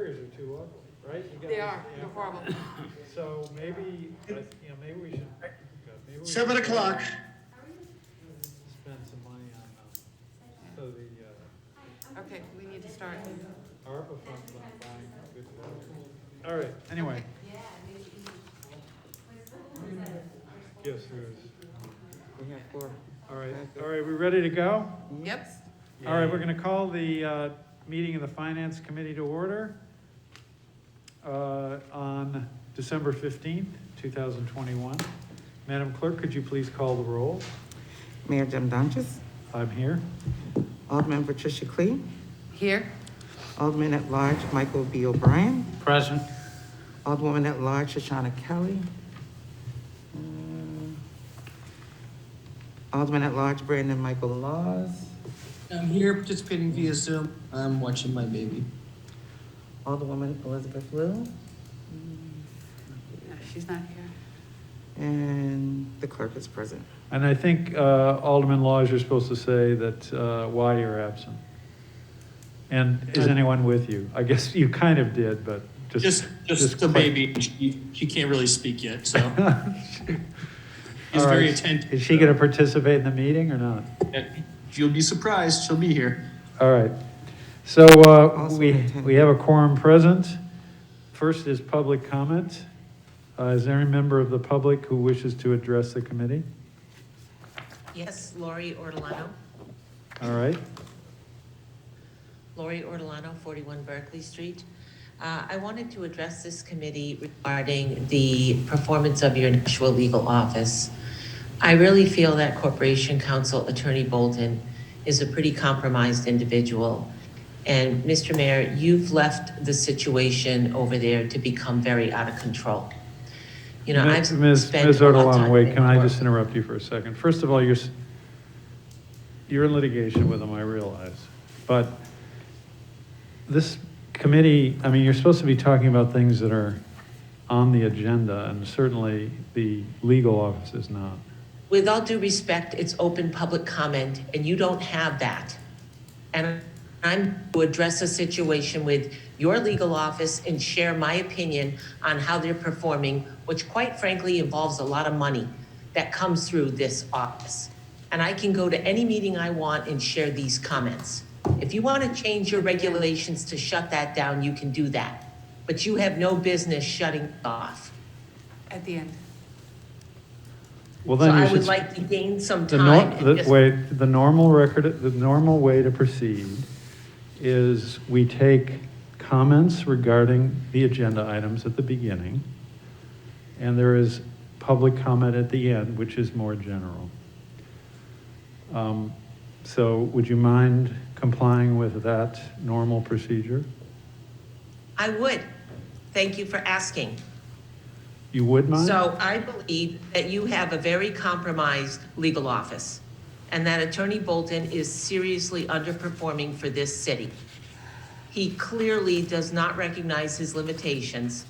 chairs are too ugly, right? You They guys- are, they're horrible. So maybe, maybe we should. maybe we 7 should o'clock. Spend some money on, so the, Okay, we need to start. ARPA funds on buying good food. All right, anyway. Yes, there is. We have 4. All right, we ready to go? Yep. All right, we're gonna call the, meeting of the Finance Committee to order, on December 15th, 2021. Madam Clerk, could you please call the roll? Mayor Jim Donches, I'm here. Alderman Patricia Clee, Here? Alderman at Large Michael B. O'Brien, Present. Alderwoman at Large Shoshana Kelly, Alderman at Large Brandon Michael Laws, I'm here participating via Zoom. I'm watching my baby. Alderwoman Elizabeth Liu, No, she's not here. and the clerk is present. And I think, Alderman Laws, you're supposed to say that, why you're absent. And is anyone with you? I guess you kind of did, but Just the quick. baby. She can't really speak yet, so she's All right. very attentive. Is she gonna participate in the meeting or not? You'll be surprised. She'll be here. All right. So, Also we attending. have a quorum present. First is public comment. Is there any member of the public who wishes to address the committee? Yes, Lori Ortolano. All right. Lori Ortolano, 41 Berkeley Street. I wanted to address this committee regarding the performance of your Nashua legal office. I really feel that Corporation Counsel Attorney Bolton is a pretty compromised individual. And Mr. Mayor, you've left the situation over there to become very out of control. You know, I've Ms. spent a lot of Ortolano, time. wait, in can I work. just interrupt you for a second? First of all, you're in litigation with them, I realize. But this committee, I mean, you're supposed to be talking about things that are on the agenda, and certainly the legal office is not. With all due respect, it's open public comment, and you don't have that. And I'm to address a situation with your legal office and share my opinion on how they're performing, which quite frankly involves a lot of money that comes through this office. And I can go to any meeting I want and share these comments. If you want to change your regulations to shut that down, you can do that. But you have no business shutting it off. At the end. Well, So then you I should. would like to gain some The time. and just- the normal way to proceed is we take comments regarding the agenda items at the beginning, and there is public comment at the end, which is more general. So would you mind complying with that normal procedure? I would. Thank you for asking. You would mind? So I believe that you have a very compromised legal office and that Attorney Bolton is seriously underperforming for this city. He clearly does not recognize his limitations,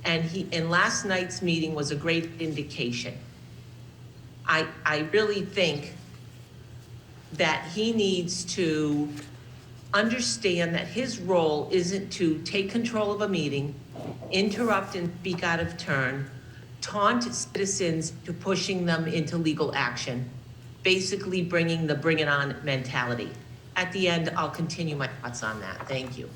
and last night's meeting was a great indication. I really think that he needs to understand that his role isn't to take control of a meeting, interrupt and speak out of turn, taunt citizens to pushing them into legal action, basically bringing the bring it on mentality. At the end, I'll continue my thoughts on that. Thank you.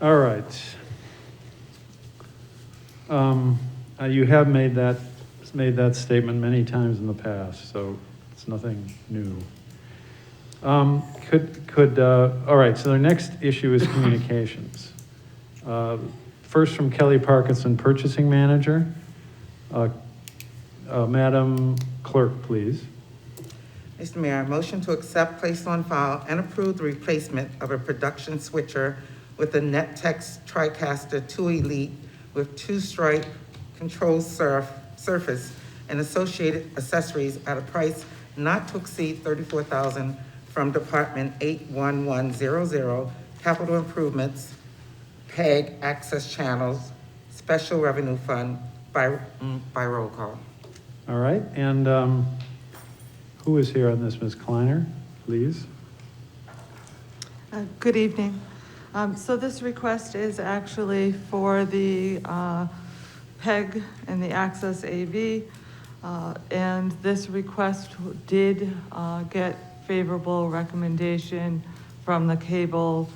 All right. You have made that statement many times in the past, so it's nothing new. All right, so the next issue is communications. First from Kelly Parkinson, Purchasing Manager. Madam Clerk, please. Mr. Mayor, I motion to accept, place on file, and approve the replacement of a production switcher with a NetTex TriCaster 2 Elite with 2-stripe control surface and associated accessories at a price not to exceed $34,000 from Department 81100, Capital Improvements, PEG Access Channels, Special Revenue Fund, by roll call. All right, and Who is here on this? Ms. Kleiner, please. Good evening. So this request is actually for the PEG and the Access AV. And this request did get favorable recommendation from the Cable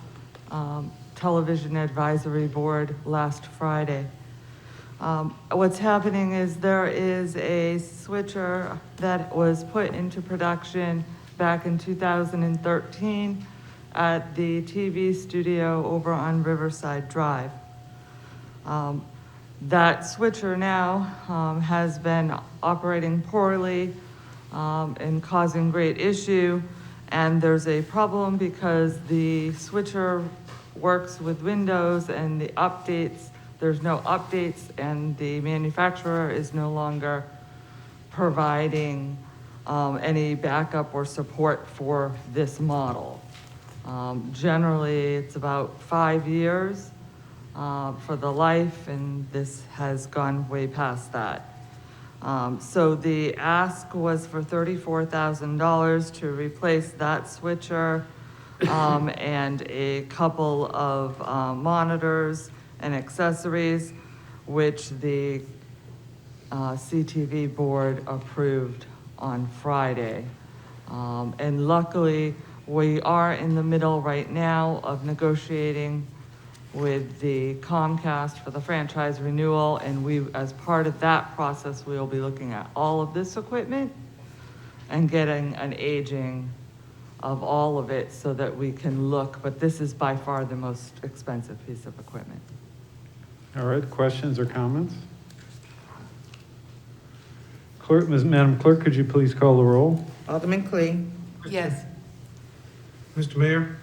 Television Advisory Board last Friday. What's happening is there is a switcher that was put into production back in 2013 at the TV studio over on Riverside Drive. That switcher now has been operating poorly and causing great issue. And there's a problem because the switcher works with Windows and the updates, there's no updates, and the manufacturer is no longer providing any backup or support for this model. Generally, it's about 5 years for the life, and this has gone way past that. So the ask was for $34,000 to replace that switcher and a couple of monitors and accessories, which the CTV board approved on Friday. And luckily, we are in the middle right now of negotiating with the Comcast for the franchise renewal, and we, as part of that process, we will be looking at all of this equipment and getting an aging of all of it so that we can look, but this is by far the most expensive piece of equipment. All right, questions or comments? Clerk, Madam Clerk, could you please call the roll? Alderman Clee, Yes. Mr. Mayor?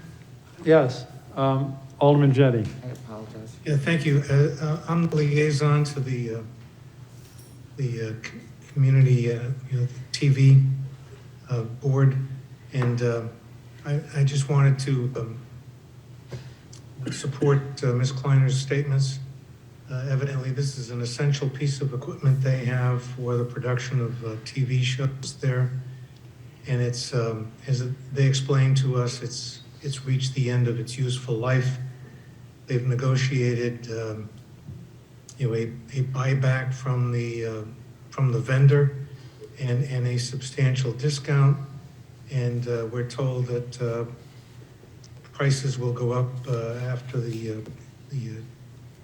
Yes. Alderman Jettie. I apologize. Yeah, thank you. I'm the liaison to the community, TV board, and I just wanted to support Ms. Kleiner's statements. Evidently, this is an essential piece of equipment they have for the production of TV shows there, and it's as they explained to us, it's reached the end of its useful life. They've negotiated, a buyback from the vendor and a substantial discount. And we're told that prices will go up after the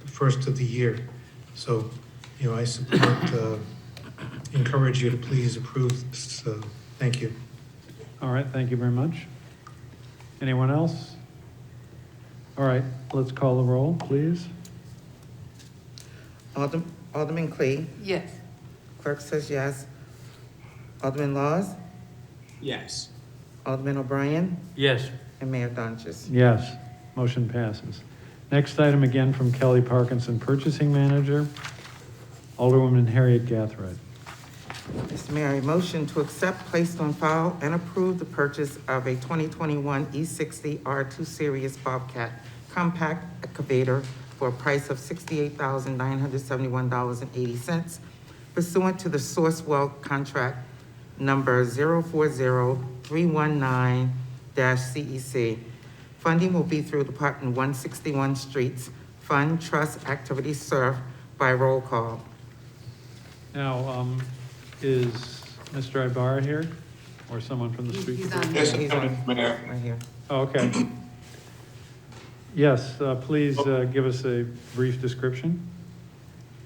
first of the year. So, I support, encourage you to please approve this. Thank you. All right, thank you very much. Anyone else? All right, let's call the roll, please. Alderman Clee, Yes. clerk says yes. Alderman Laws, Yes. Alderman O'Brien, Yes. and Mayor Donches. Yes, motion passes. Next item again from Kelly Parkinson, Purchasing Manager, Alderwoman Harriet Gathright. Mr. Mayor, a motion to accept, place on file, and approve the purchase of a 2021 E60 R2 Series Bobcat compact excavator for a price of $68,971.80 pursuant to the Sourcewell contract number 040319-CEC. Funding will be through Department 161 Streets Fund Trust Activity served by roll call. Now, is Mr. Ibarra here or someone from the street? He's on. department? He's on, right here. Oh, okay. Yes, please give us a brief description.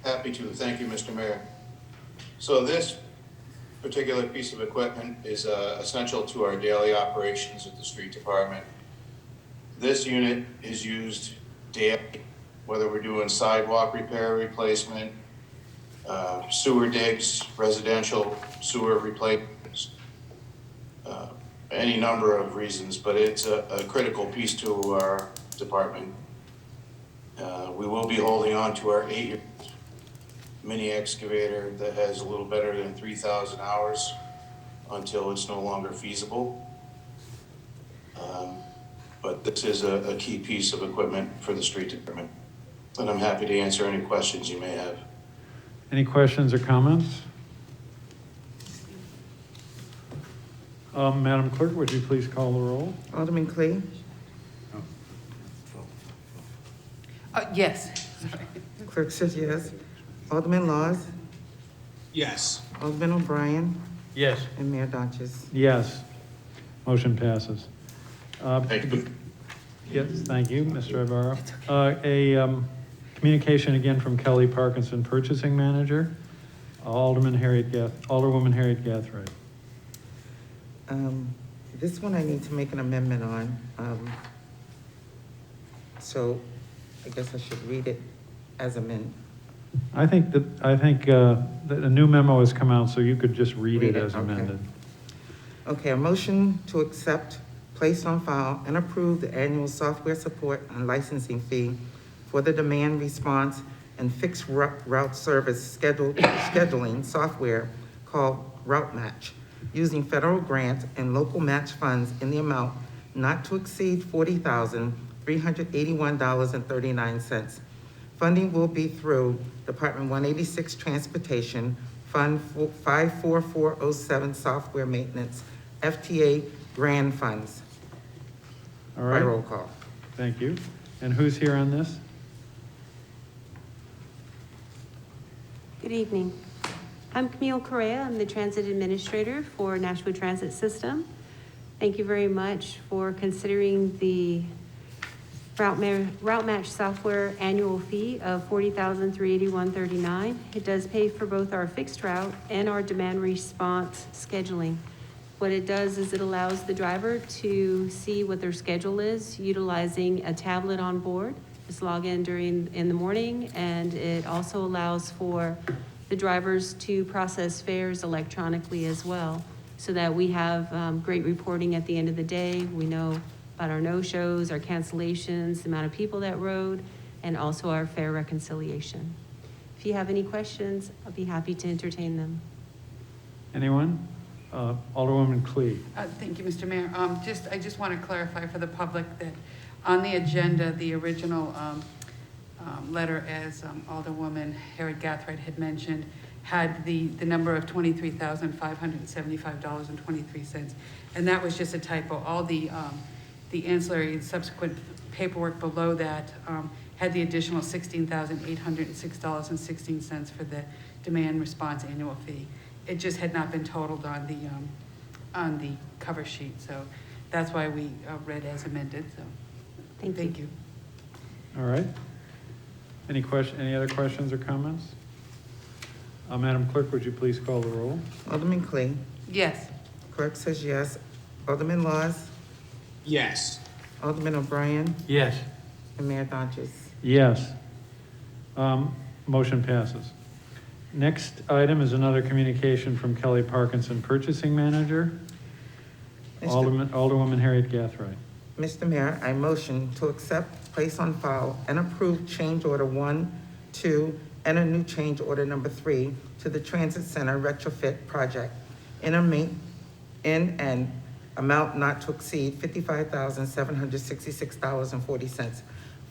Happy to. Thank you, Mr. Mayor. So this particular piece of equipment is essential to our daily operations at the street department. This unit is used daily, whether we're doing sidewalk repair replacement, sewer digs, residential sewer replacements, any number of reasons, but it's a critical piece to our department. We will be holding on to our 8-year mini excavator that has a little better than 3,000 hours until it's no longer feasible. But this is a key piece of equipment for the street department. And I'm happy to answer any questions you may have. Any questions or comments? Madam Clerk, would you please call the roll? Alderman Clee, Yes, sorry. clerk says yes. Alderman Laws, Yes. Alderman O'Brien, Yes. and Mayor Dodges. Yes. Motion passes. Thank you. Yes, thank you, Mr. Ibarra. Communication again from Kelly Parkinson, Purchasing Manager, Alderwoman Harriet Gathright. This one I need to make an amendment on. So I guess I should read it as amended. I think that a new memo has come out, so you could just read it as okay. amended. Okay, a motion to accept, place on file, and approve the annual software support and licensing fee for the demand response and fixed route service scheduling software called Route Match, using federal grant and local match funds in the amount not to exceed $40,381.39. Funding will be through Department 186 Transportation, Fund 54407 Software Maintenance, FTA Grant Funds. All By right, roll call. thank you. And who's here on this? Good evening. I'm Camille Correa. I'm the Transit Administrator for Nashville Transit System. Thank you very much for considering the Route Match software annual fee of $40,381.39. It does pay for both our fixed route and our demand response scheduling. What it does is it allows the driver to see what their schedule is utilizing a tablet on board. Just log in in the morning, and it also allows for the drivers to process fares electronically as well, so that we have great reporting at the end of the day. We know about our no-shows, our cancellations, the amount of people that rode, and also our fare reconciliation. If you have any questions, I'll be happy to entertain them. Anyone? Alderwoman Clee. Thank you, Mr. Mayor. I just want to clarify for the public that on the agenda, the original letter, as Alderwoman Harriet Gathright had mentioned, had the number of $23,575.23, and that was just a typo. All the ancillary and subsequent paperwork below that had the additional $16,806.16 for the demand response annual fee. It just had not been totaled on the cover sheet, so that's why we read as amended. So, thank you. All right. Any other questions or comments? Madam Clerk, would you please call the roll? Alderman Clee, Yes. clerk says yes. Alderman Laws, Yes. Alderman O'Brien, Yes. and Mayor Dodges. Yes. Motion passes. Next item is another communication from Kelly Parkinson, Purchasing Manager. Alderwoman Harriet Gathright. Mr. Mayor, I motion to accept, place on file, and approve change order 1, 2, and a new change order number 3 to the Transit Center retrofit project in an amount not to exceed $55,766.40.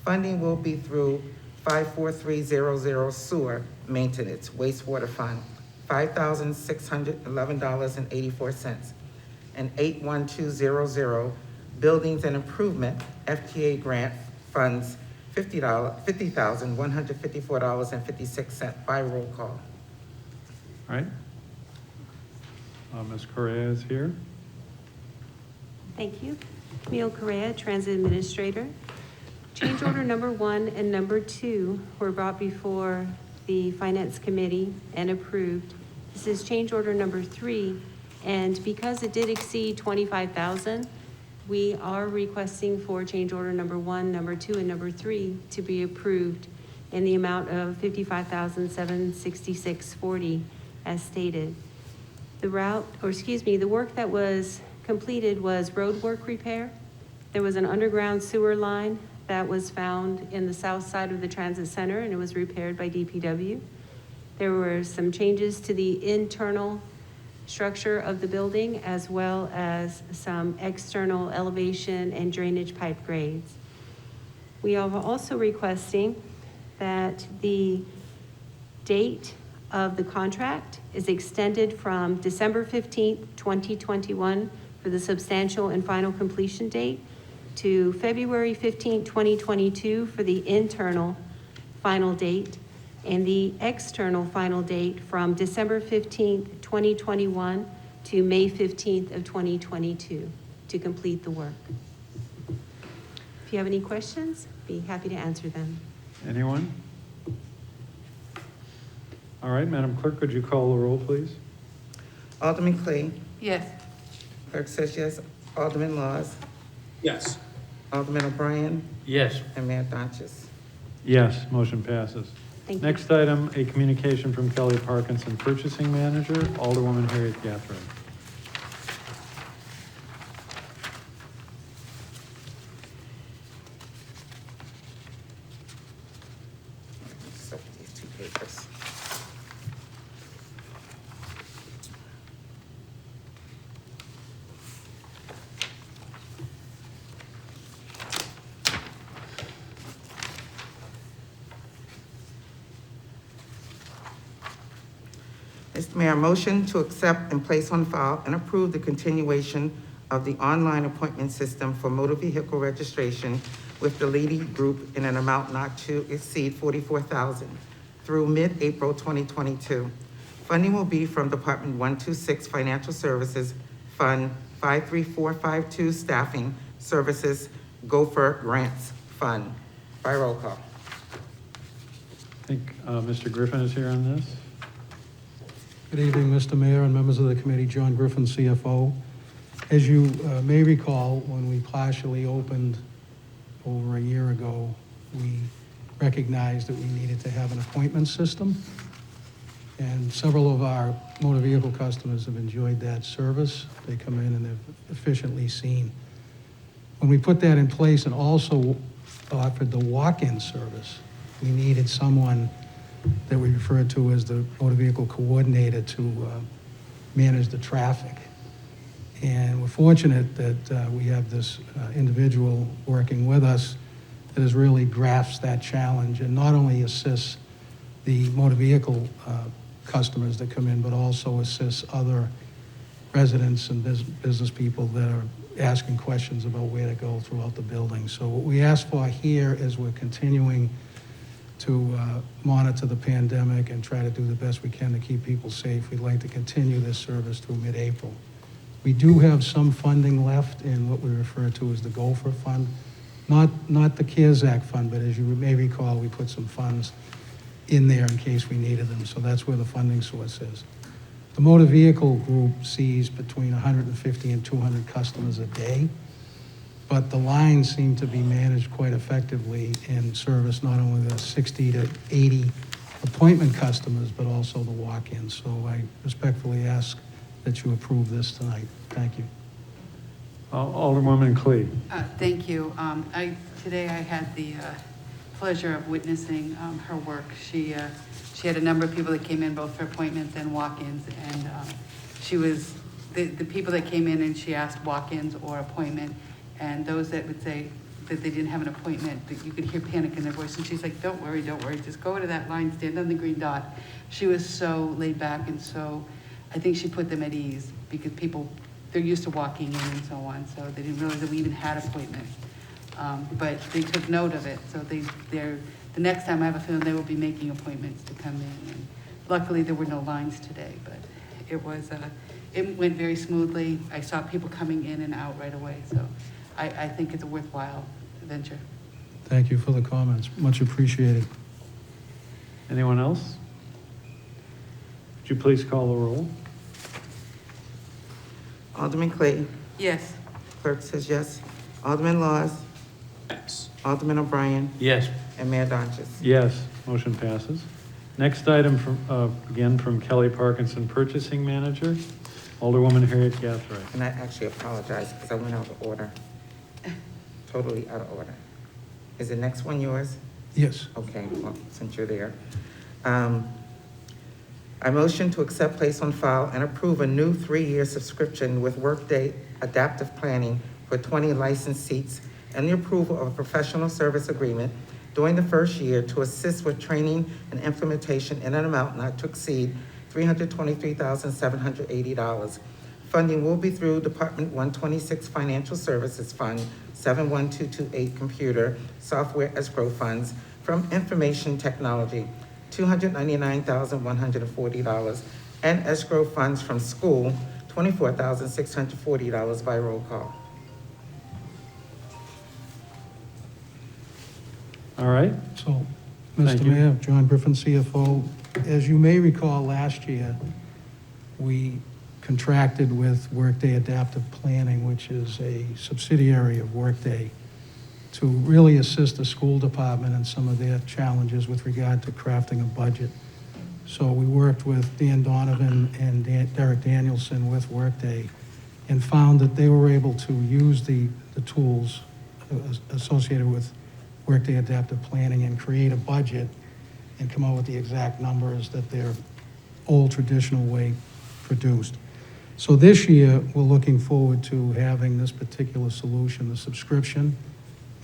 Funding will be through 54300 Sewer Maintenance Wastewater Fund, $5,611.84, and 81200 Buildings and Improvement FTA Grant Funds, $50,154.56 by roll call. All right. Ms. Correa is here. Thank you. Camille Correa, Transit Administrator. Change order number 1 and number 2 were brought before the Finance Committee and approved. This is change order number 3, and because it did exceed $25,000, we are requesting for change order number 1, number 2, and number 3 to be approved in the amount of $55,766.40 as stated. The work that was completed was road work repair. There was an underground sewer line that was found in the south side of the transit center, and it was repaired by DPW. There were some changes to the internal structure of the building, as well as some external elevation and drainage pipe grades. We are also requesting that the date of the contract is extended from December 15th, 2021 for for the substantial and final completion date to February 15, 2022 for the internal final date, and the external final date from December 15th, 2021 to May 15th of 2022 to complete the work. If you have any questions, be happy to answer them. Anyone? All right, Madam Clerk, could you call the roll, please? Alderman Clay. Yes. Clerk says yes. Alderman Laws. Yes. Alderman O'Brien. Yes. And Mayor Dodges. Yes, motion passes. Thank you. Next item, a communication from Kelly Parkinson, Purchasing Manager, Alderwoman Harriet Gathright. So these two papers. Mr. Mayor, motion to accept and place on file and approve the continuation of the online appointment system for motor vehicle registration with the Leedy Group in an amount not to exceed $44,000 through mid-April 2022. Funding will be from Department 126 Financial Services, Fund 53452 Staffing Services, Gopher Grants Fund. By roll call. I think Mr. Griffin is here on this. Good evening, Mr. Mayor and members of the committee. John Griffin, CFO. As you may recall, when we partially opened over a year ago, we recognized that we needed to have an appointment system. And several of our motor vehicle customers have enjoyed that service. They come in and they've efficiently seen. When we put that in place and also offered the walk-in service, we needed someone that we refer to as the motor vehicle coordinator to manage the traffic. And we're fortunate that we have this individual working with us that has really grasped that challenge and not only assists the motor vehicle customers that come in, but also assists other residents and business people that are asking questions about where to go throughout the building. So what we ask for here is we're continuing to monitor the pandemic and try to do the best we can to keep people safe. We'd like to continue this service through mid-April. We do have some funding left in what we refer to as the Gopher Fund, not the CARES Act fund, but as you may recall, we put some funds in there in case we needed them, so that's where the funding source is. The motor vehicle group sees between 150 and 200 customers a day, but the lines seem to be managed quite effectively in service, not only the 60 to 80 appointment customers, but also the walk-ins. So I respectfully ask that you approve this tonight. Thank you. Alderwoman Clee. Thank you. Today I had the pleasure of witnessing her work. She had a number of people that came in both for appointments and walk-ins, and she was, the people that came in and she asked walk-ins or appointment, and those that would say that they didn't have an appointment, that you could hear panic in their voice, and she's like, don't worry, just go to that line, stand on the green dot. She was so laid back, and so I think she put them at ease, because people, they're used to walking in and so on, so they didn't realize that we even had appointments. But they took note of it, so the next time I have a feeling they will be making appointments to come in. And luckily, there were no lines today, but it went very smoothly. I saw people coming in and out right away, so I think it's a worthwhile venture. Thank you for the comments. Much appreciated. Anyone else? Would you please call the roll? Alderman Clay. Yes. Clerk says yes. Alderman Laws. Yes. Alderman O'Brien. Yes. And Mayor Dodges. Yes, motion passes. Next item, again from Kelly Parkinson, Purchasing Manager, Alderwoman Harriet Gathright. And I actually apologize because I went out of order. Totally out of order. Is the next one yours? Yes. Okay, well, since you're there. I motion to accept, place on file, and approve a new 3-year subscription with Workday Adaptive Planning for 20 licensed seats and the approval of a professional service agreement during the first year to assist with training and implementation in an amount not to exceed $323,780. Funding will be through Department 126 Financial Services Fund 71228 Computer Software Escrow Funds from Information Technology, $299,140, and escrow funds from school, $24,640 by roll call. All right, So, Thank Mr. you. Mayor, John Griffin, CFO, as you may recall, last year, we contracted with Workday Adaptive Planning, which is a subsidiary of Workday, to really assist the school department in some of their challenges with regard to crafting a budget. So we worked with Dan Donovan and Derek Danielson with Workday and found that they were able to use the tools associated with Workday Adaptive Planning and create a budget and come out with the exact numbers that their old traditional way produced. So this year, we're looking forward to having this particular solution, the subscription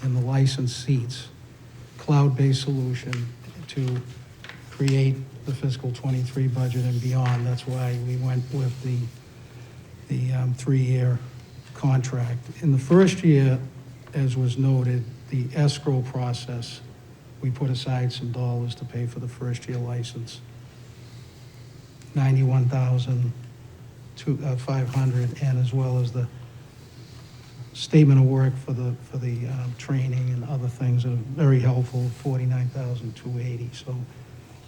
and the licensed seats, cloud-based solution to create the fiscal '23 budget and beyond. That's why we went with the 3-year contract. In the first year, as was noted, the escrow process, we put aside some dollars to pay for the first-year license. $91,500, and as well as the statement of work for the training and other things that are very helpful, $49,280. So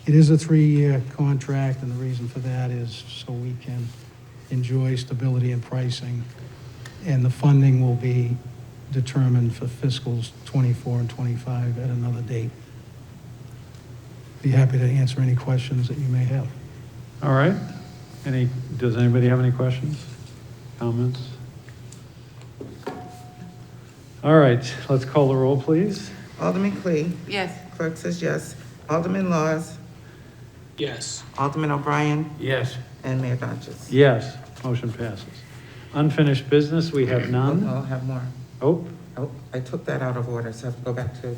it is a 3-year contract, and the reason for that is so we can enjoy stability in pricing, and the funding will be determined for fiscals '24 and '25 at another date. Be happy to answer any questions that you may have. all right. Does anybody have any questions, comments? All right, let's call the roll, please. Alderman Clee, Yes. clerk says yes. Alderman Laws, Yes. Alderman O'Brien, Yes. and Mayor Dodges. Yes, motion passes. Unfinished business, we have none. I'll have more. Oh, Oh, I took that out of order, so I have to go back to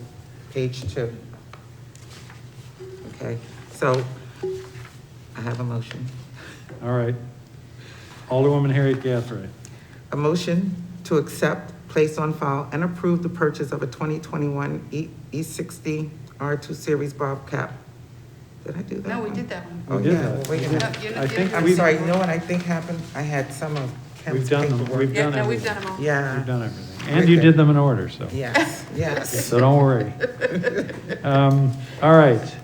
page 2. Okay, so I have a motion. all right. Alderwoman Harriet Gathright. A motion to accept, place on file, and approve the purchase of a 2021 E60 R2 Series Bobcat. Did I do that No, we one? did that one. Oh, We did yeah, that. well, wait a No, minute. you- I you- think I'm we've- sorry, you know what I think happened? I had some of Ken's We've done them. paperwork. We've Yeah, done no, we've everything. done them all. Yeah, We've done everything. And you did them in order, so. yes, yes. So don't worry. All right.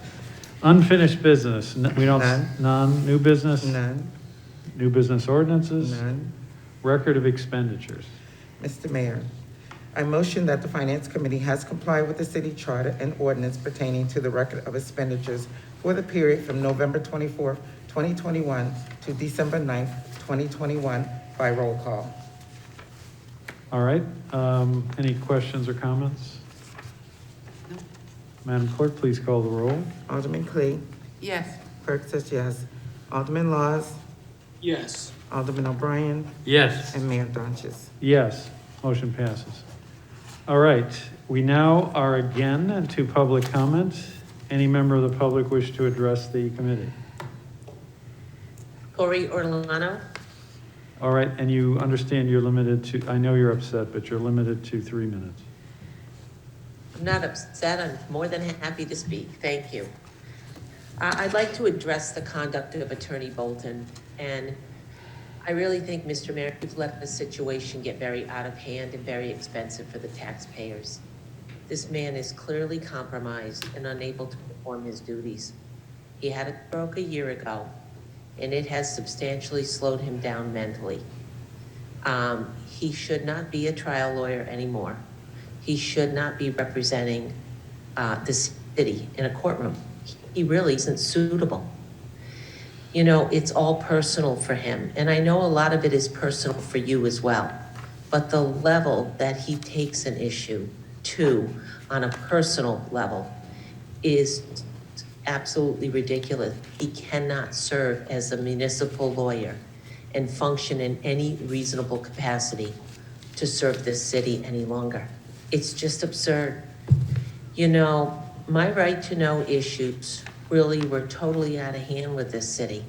Unfinished business. We don't. None. None. New business? None, New business ordinances? none. Record of expenditures. Mr. Mayor, I motion that the Finance Committee has complied with the city charter and ordinance pertaining to the record of expenditures for the period from November 24th, 2021 to December 9th, 2021 by roll call. All right. Any questions or comments? Madam Clerk, please call the roll. Alderman Clee, Yes. clerk says yes. Alderman Laws, Yes. Alderman O'Brien, Yes. and Mayor Dodges. Yes, motion passes. All right, we now are again into public comment. Any member of the public wish to address the committee? Corey Orlano? All right, and you understand you're limited to, I know you're upset, but you're limited to 3 minutes. I'm not upset, I'm more than happy to speak, thank you. I'd like to address the conduct of Attorney Bolton, and I really think, Mr. Mayor, you've let the situation get very out of hand and very expensive for the taxpayers. This man is clearly compromised and unable to perform his duties. He had a stroke a year ago, and it has substantially slowed him down mentally. He should not be a trial lawyer anymore. He should not be representing the city in a courtroom. He really isn't suitable. You know, it's all personal for him, and I know a lot of it is personal for you as well. But the level that he takes an issue to on a personal level is absolutely ridiculous. He cannot serve as a municipal lawyer and function in any reasonable capacity to serve this city any longer. It's just absurd. You know, my right to know issues really were totally out of hand with this city.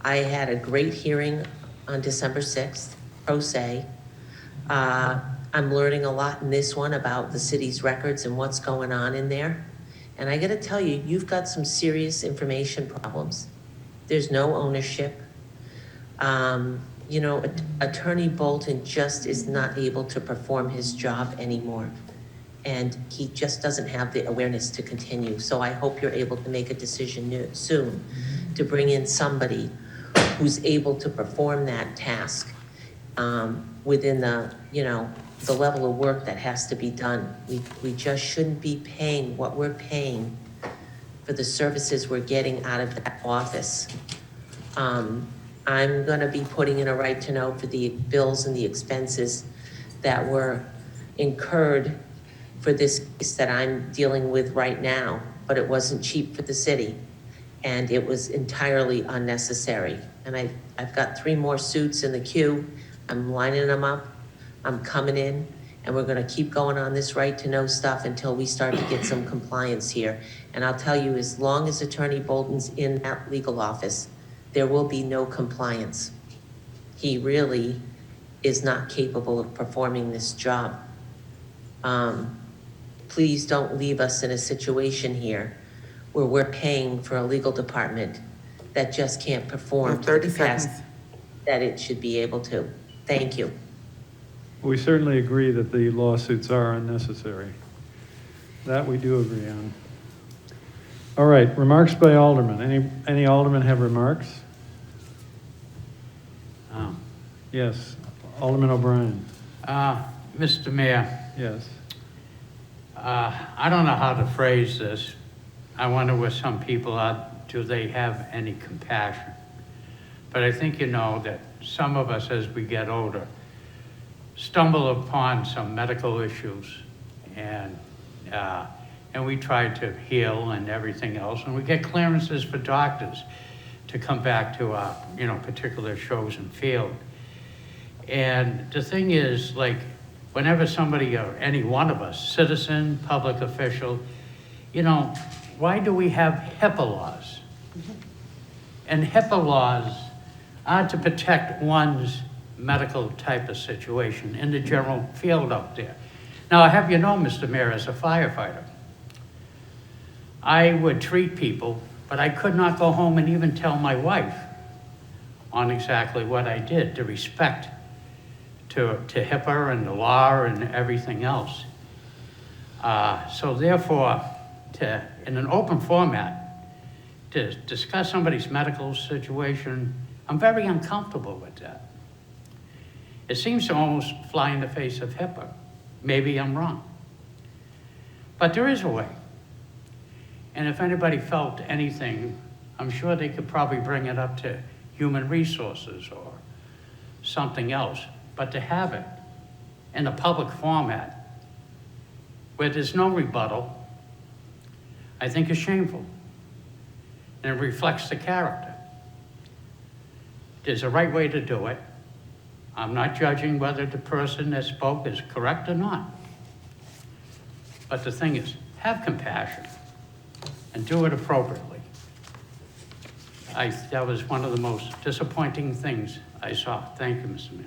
I had a great hearing on December 6th, pro se. I'm learning a lot in this one about the city's records and what's going on in there. And I gotta tell you, you've got some serious information problems. There's no ownership. You know, Attorney Bolton just is not able to perform his job anymore. And he just doesn't have the awareness to continue. So I hope you're able to make a decision soon to bring in somebody who's able to perform that task within the, you know, the level of work that has to be done. We just shouldn't be paying what we're paying for the services we're getting out of that office. I'm gonna be putting in a right to know for the bills and the expenses that were incurred for this case that I'm dealing with right now, but it wasn't cheap for the city, and it was entirely unnecessary. And I've got 3 more suits in the queue. I'm lining them up. I'm coming in, and we're gonna keep going on this right to know stuff until we start to get some compliance here. And I'll tell you, as long as Attorney Bolton's in that legal office, there will be no compliance. He really is not capable of performing this job. Please don't leave us in a situation here where we're paying for a legal department that just can't perform to the 30 capacity seconds. that it should be able to. Thank you. We certainly agree that the lawsuits are unnecessary. That we do agree on. All right, remarks by Alderman. Any Alderman have remarks? Yes, Alderman O'Brien. Mr. Mayor, Yes. I don't know how to phrase this. I wonder if some people do they have any compassion? But I think you know that some of us, as we get older, stumble upon some medical issues, and we try to heal and everything else, and we get clearances for doctors to come back to our, particular shows and field. And the thing is, like, whenever somebody, or any one of us, citizen, public official, why do we have HIPAA laws? And HIPAA laws are to protect one's medical type of situation in the general field out there. Now, I have Mr. Mayor, as a firefighter, I would treat people, but I could not go home and even tell my wife on exactly what I did, to respect to HIPAA and the law and everything else. So therefore, in an open format, to discuss somebody's medical situation, I'm very uncomfortable with that. It seems to almost fly in the face of HIPAA. Maybe I'm wrong. But there is a way. And if anybody felt anything, I'm sure they could probably bring it up to Human Resources or something else. But to have it in a public format where there's no rebuttal, I think is shameful. And it reflects the character. There's a right way to do it. I'm not judging whether the person that spoke is correct or not. But the thing is, have compassion and do it appropriately. That was one of the most disappointing things I saw. Thank you, Mr. Mayor.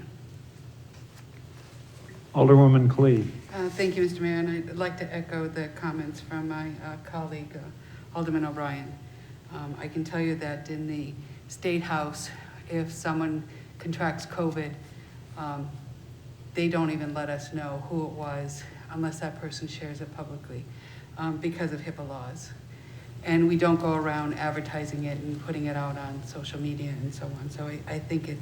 Alderwoman Clee. Thank you, Mr. Mayor, and I'd like to echo the comments from my colleague, Alderman O'Brien. I can tell you that in the State House, if someone contracts COVID, they don't even let us know who it was unless that person shares it publicly because of HIPAA laws. And we don't go around advertising it and putting it out on social media and so on. So I think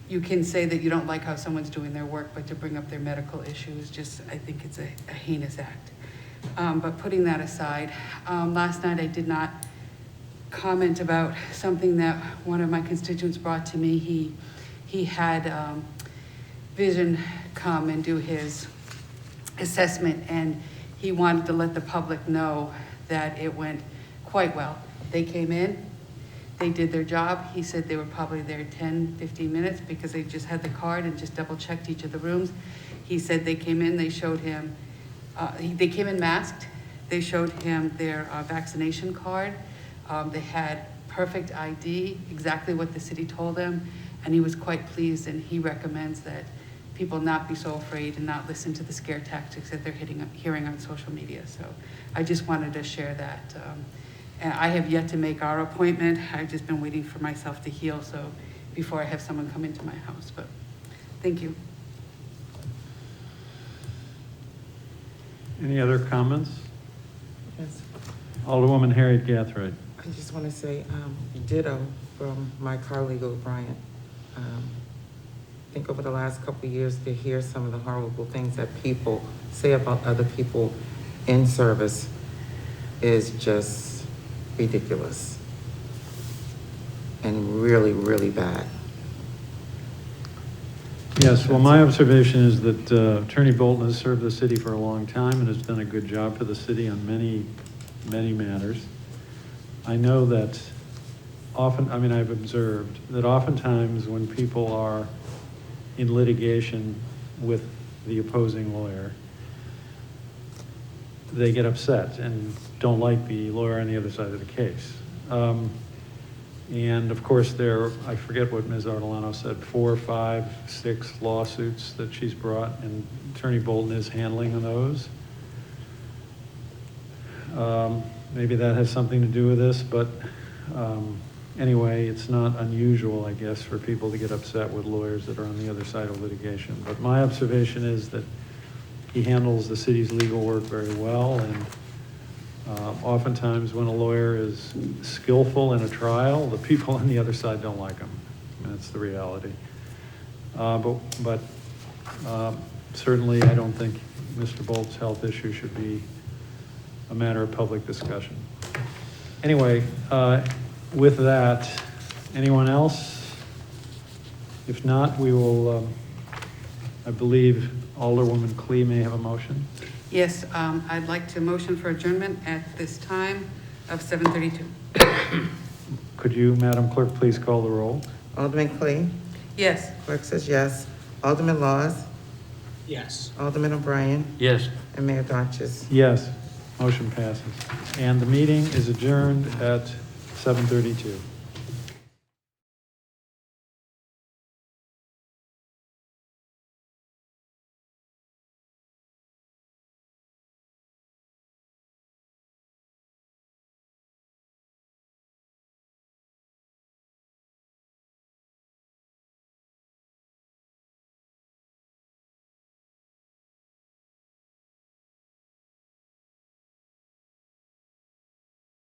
you can say that you don't like how someone's doing their work, but to bring up their medical issues, I think it's a heinous act. But putting that aside, last night I did not comment about something that one of my constituents brought to me. He had Vision come and do his assessment, and he wanted to let the public know that it went quite well. They came in, they did their job. He said they were probably there 10, 15 minutes because they just had the card and just double checked each of the rooms. He said they came in, they showed him, they came in masked. They showed him their vaccination card. They had perfect ID, exactly what the city told them. and he was quite pleased, and he recommends that people not be so afraid and not listen to the scare tactics that they're hearing on social media. So I just wanted to share that. And I have yet to make our appointment. I've just been waiting for myself to heal, so before I have someone come into my house, but thank you. Any other comments? Yes. Alderwoman Harriet Gathright. I just want to say ditto from my colleague O'Brien. I think over the last couple of years, to hear some of the horrible things that people say about other people in service is just ridiculous and really, really bad. Yes, well, my observation is that Attorney Bolton has served the city for a long time and has done a good job for the city on many, many matters. I know that often, I mean, I've observed that oftentimes when people are in litigation with the opposing lawyer, they get upset and don't like the lawyer on the other side of the case. And of course, I forget what Ms. Artolano said, 4, 5, 6 lawsuits that she's brought, and Attorney Bolton is handling those. Maybe that has something to do with this, but anyway, it's not unusual, I guess, for people to get upset with lawyers that are on the other side of litigation. But my observation is that he handles the city's legal work very well, and oftentimes when a lawyer is skillful in a trial, the people on the other side don't like him. That's the reality. But certainly I don't think Mr. Bolt's health issue should be a matter of public discussion. Anyway, with that, anyone else? If not, we will, I believe Alderwoman Klee may have a motion. Yes, I'd like to motion for adjournment at this time of 7:32. Could you, Madam Clerk, please call the roll? Alderman Clay, Yes. clerk says yes. Alderman Laws, Yes. Alderman O'Brien, Yes. and Mayor Dodges. Yes, motion passes. And the meeting is adjourned at 7:32.